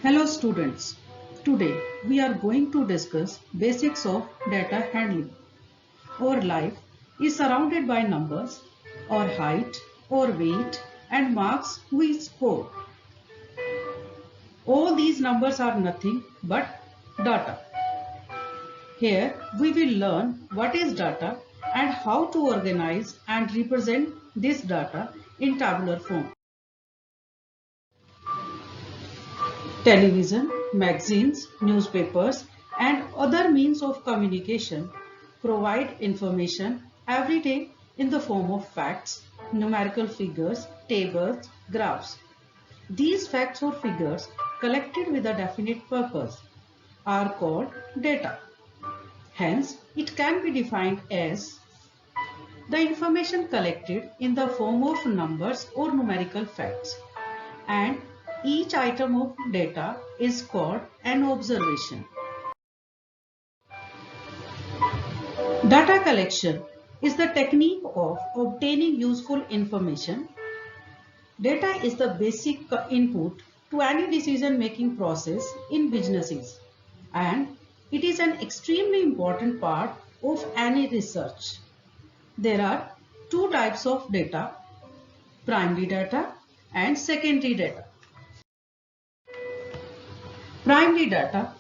Hello students, today we are going to discuss basics of data handling. Our life is surrounded by numbers, our height, our weight and marks we score. All these numbers are nothing but data. Here we will learn what is data and how to organize and represent this data in tabular form. Television, magazines, newspapers, and other means of communication provide information every day in the form of facts, numerical figures, tables, graphs. These facts or figures collected with a definite purpose are called data. Hence, it can be defined as the information collected in the form of numbers or numerical facts, and each item of data is called an observation. Data collection is the technique of obtaining useful information. Data is the basic input to any decision-making process in businesses, and it is an extremely important part of any research. There are two types of data: primary data and secondary data. Primary data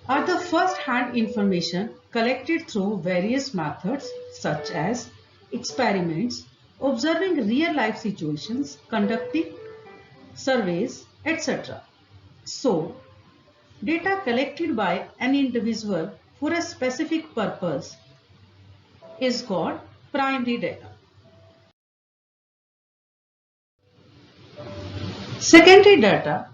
are the first-hand information collected through various methods such as experiments, observing real-life situations, conducting surveys, etc. So, data collected by an individual for a specific purpose is called primary data. Secondary data,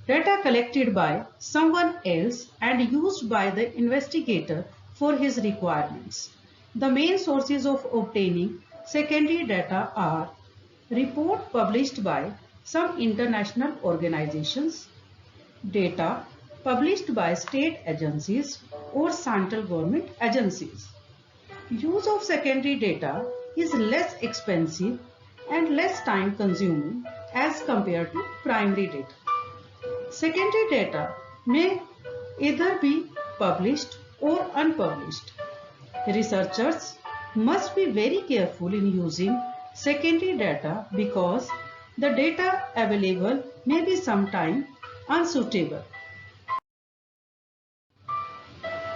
data collected by someone else and used by the investigator for his requirements. The main sources of obtaining secondary data are report published by some international organizations, data published by state agencies or central government agencies. Use of secondary data is less expensive and less time consuming as compared to primary data. Secondary data may either be published or unpublished. Researchers must be very careful in using secondary data because the data available may be sometimes unsuitable.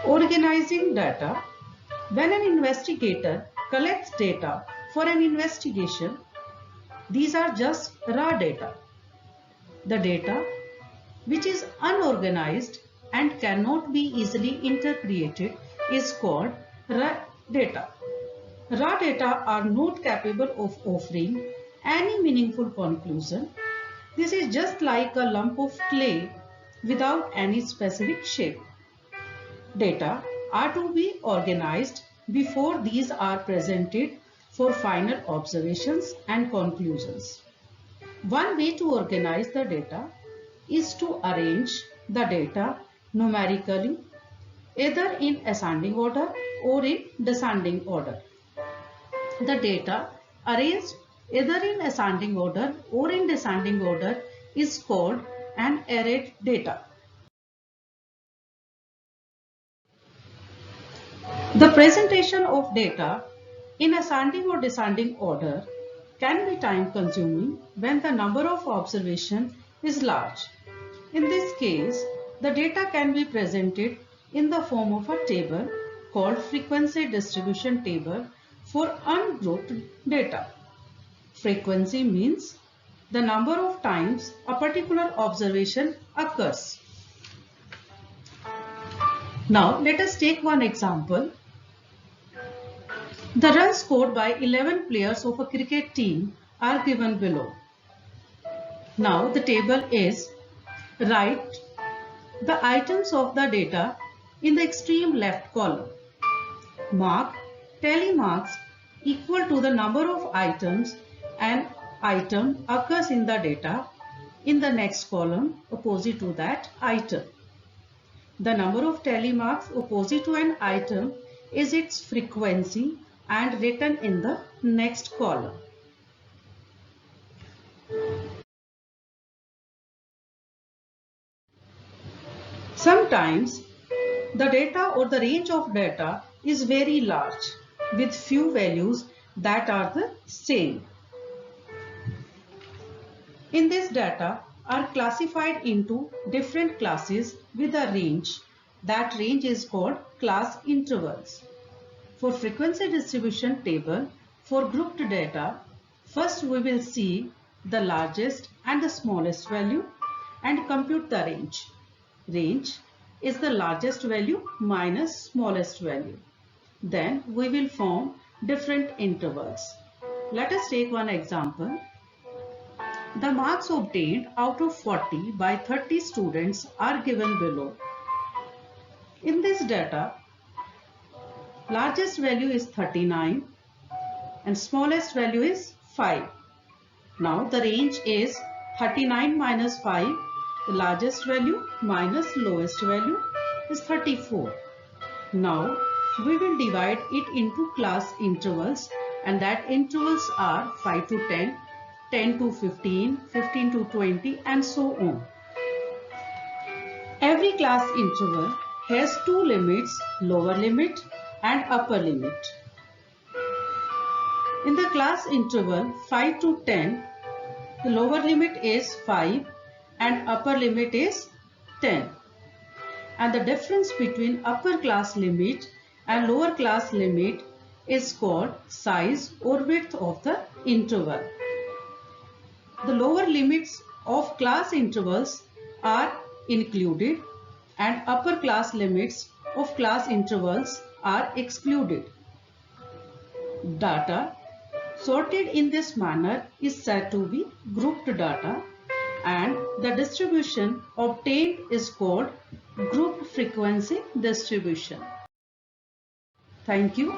Organizing data. When an investigator collects data for an investigation, these are just raw data. The data which is unorganized and cannot be easily interpreted is called raw data. Raw data are not capable of offering any meaningful conclusion. This is just like a lump of clay without any specific shape. Data are to be organized before these are presented for final observations and conclusions. One way to organize the data is to arrange the data numerically, either in ascending order or in descending order. The data arranged either in ascending order or in descending order is called an arrayed data. The presentation of data in ascending or descending order can be time consuming when the number of observations is large. In this case, the data can be presented in the form of a table called frequency distribution table for ungrouped data. Frequency means the number of times a particular observation occurs. Now let us take one example. The runs scored by 11 players of a cricket team are given below. Now the table is: write the items of the data in the extreme left column. Mark tally marks equal to the number of items an item occurs in the data in the next column opposite to that item. The number of tally marks opposite to an item is its frequency and written in the next column. Sometimes the data or the range of data is very large with few values that are the same. In this data are classified into different classes with a range. That range is called class intervals. For frequency distribution table, for grouped data, first we will see the largest and the smallest value and compute the range. Range is the largest value minus smallest value. Then we will form different intervals. Let us take one example. The marks obtained out of 40 by 30 students are given below. In this data, largest value is 39 and smallest value is 5. Now the range is 39 minus 5, the largest value minus lowest value is 34. Now we will divide it into class intervals, and that intervals are 5 to 10, 10 to 15, 15 to 20 and so on. Every class interval has two limits, lower limit and upper limit. In the class interval 5 to 10, the lower limit is 5 and upper limit is 10. And the difference between upper class limit and lower class limit is called size or width of the interval. The lower limits of class intervals are included and upper class limits of class intervals are excluded. Data sorted in this manner is said to be grouped data, and the distribution obtained is called grouped frequency distribution. Thank you.